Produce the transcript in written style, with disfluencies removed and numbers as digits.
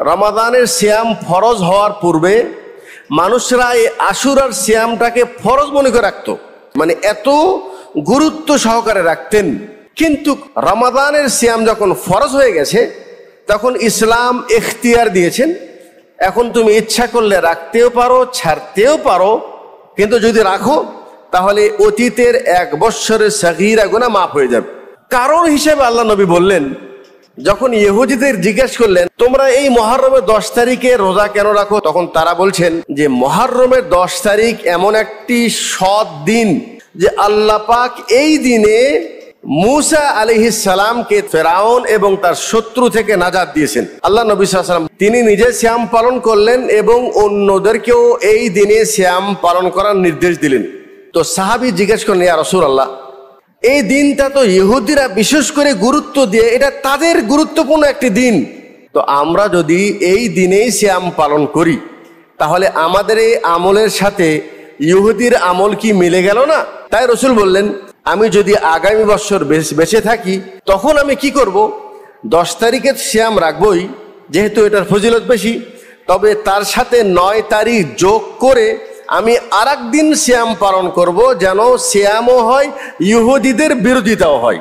রমাদানের সিয়াম ফরজ হওয়ার পূর্বে মানুষরা এই আশুরার সিয়ামটাকে ফরজ মনে করে রাখতো, মানে এত গুরুত্ব সহকারে রাখতেন। কিন্তু রমাদানের সিয়াম যখন ফরজ হয়ে গেছে তখন ইসলাম এখতিয়ার দিয়েছেন, এখন তুমি ইচ্ছা করলে রাখতেও পারো, ছাড়তেও পারো, কিন্তু যদি রাখো তাহলে অতীতের 1 বৎসরের সগীরা গুনাহ মাফ হয়ে যাবে। কারণ হিসেবে আল্লাহ নবী বললেন, যখন ইহুদিদের জিজ্ঞেস করলেন তোমরা এই মুহররমের 10 তারিখে রোজা কেন রাখো, তখন তারা বলছেন যে মুহররমের 10 তারিখ এমন একটি সৎ দিন যে আল্লাহ পাক এই দিনে মূসা আলাইহিস সালামকে ফেরাউন এবং তার শত্রু থেকে নাজাত দিয়েছেন। আল্লাহ নবী সাল্লাল্লাহু আলাইহি ওয়াসাল্লাম তিনি নিজে সিয়াম পালন করলেন এবং অন্যদেরকেও এই দিনে সিয়াম পালন করার নির্দেশ দিলেন। তো সাহাবী জিজ্ঞেস করলেন, ইয়া রাসূলুল্লাহ, এই দিনটা তো ইহুদিরা বিশেষ করে গুরুত্ব দিয়ে, এটা তাদের গুরুত্বপূর্ণ একটি দিন, তো আমরা যদি এই দিনেই সিয়াম পালন করি তাহলে আমাদের এই আমলের সাথে ইহুদির আমল কি মিলে গেল না? তাই রাসূল বললেন, আমি যদি আগামী বছর বেঁচে থাকি তখন আমি কি করব, 10 তারিখের সিয়াম রাখবই যেহেতু এটার ফজিলত বেশি, তবে তার সাথে 9 তারিখ যোগ করে আমি আরেক দিন সিয়াম পালন করব, যেন সিয়ামও হয় ইহুদিদের বিরোধিতাও হয়।